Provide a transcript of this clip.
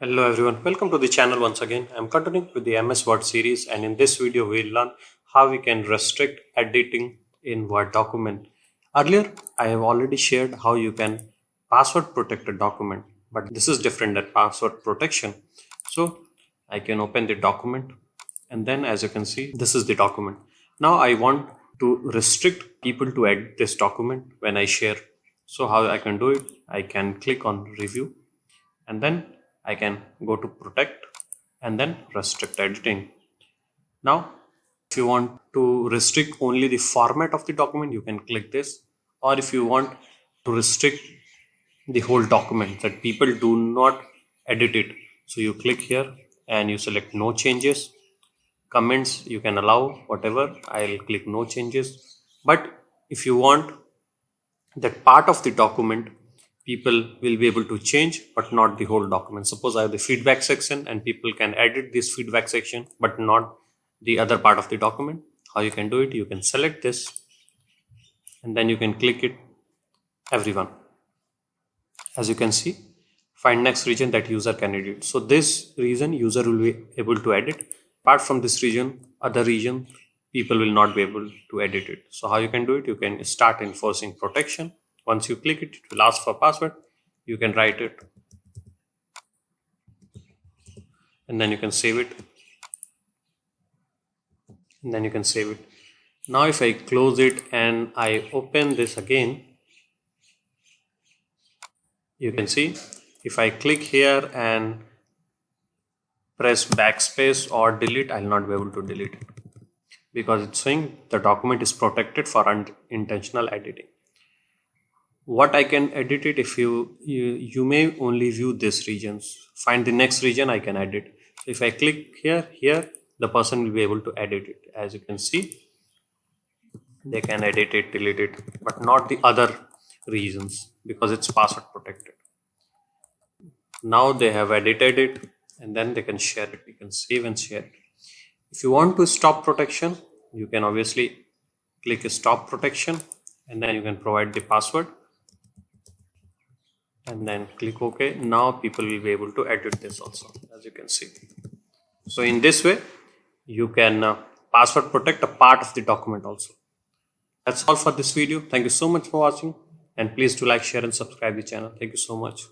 Hello everyone, welcome to the channel once again. I'm continuing with the MS Word series, and in this video we'll learn how we can restrict editing in Word document. Earlier I have already shared how you can password protect a document, but this is different than password protection. So I can open the document, and then as you can see this is the document. Now I want to restrict people to edit this document when I share. So how I can do it? I can click on review, and then I can go to protect and then restrict editing. Now, if you want to restrict only the format of the document, you can click this. Or if you want to restrict the whole document that people do not edit it, so you click here and you select no changes. Comments you can allow whatever. I'll click no changes. But if you want that part of the document people will be able to change but not the whole document. Suppose I have the feedback section and people can edit this feedback section but not the other part of the document. How you can do it? You can select this and then you can click it everyone. As you can see, find next region that user can edit. So this region user will be able to edit. Apart from this region, other region people will not be able to edit it. So how you can do it? You can start enforcing protection. Once you click it, it will ask for password. You can write it and then you can save it, and then you can save it. Now if I close it and I open this again, you can see if I click here and press backspace or delete, I'll not be able to delete it because it's saying the document is protected for unintentional editing. What I can edit it, if you may only view this regions. Find the next region I can edit. If I click here the person will be able to edit it. As you can see, they can edit it, delete it, but not the other regions because it's password protected. Now they have edited it and then they can share it. You can save and share it. If you want to stop protection, you can obviously click stop protection and then you can provide the password and then click OK. Now people will be able to edit this also, as you can see. So in this way you can password protect a part of the document also. That's all for this video. Thank you so much for watching, and please do like, share and subscribe the channel. Thank you so much.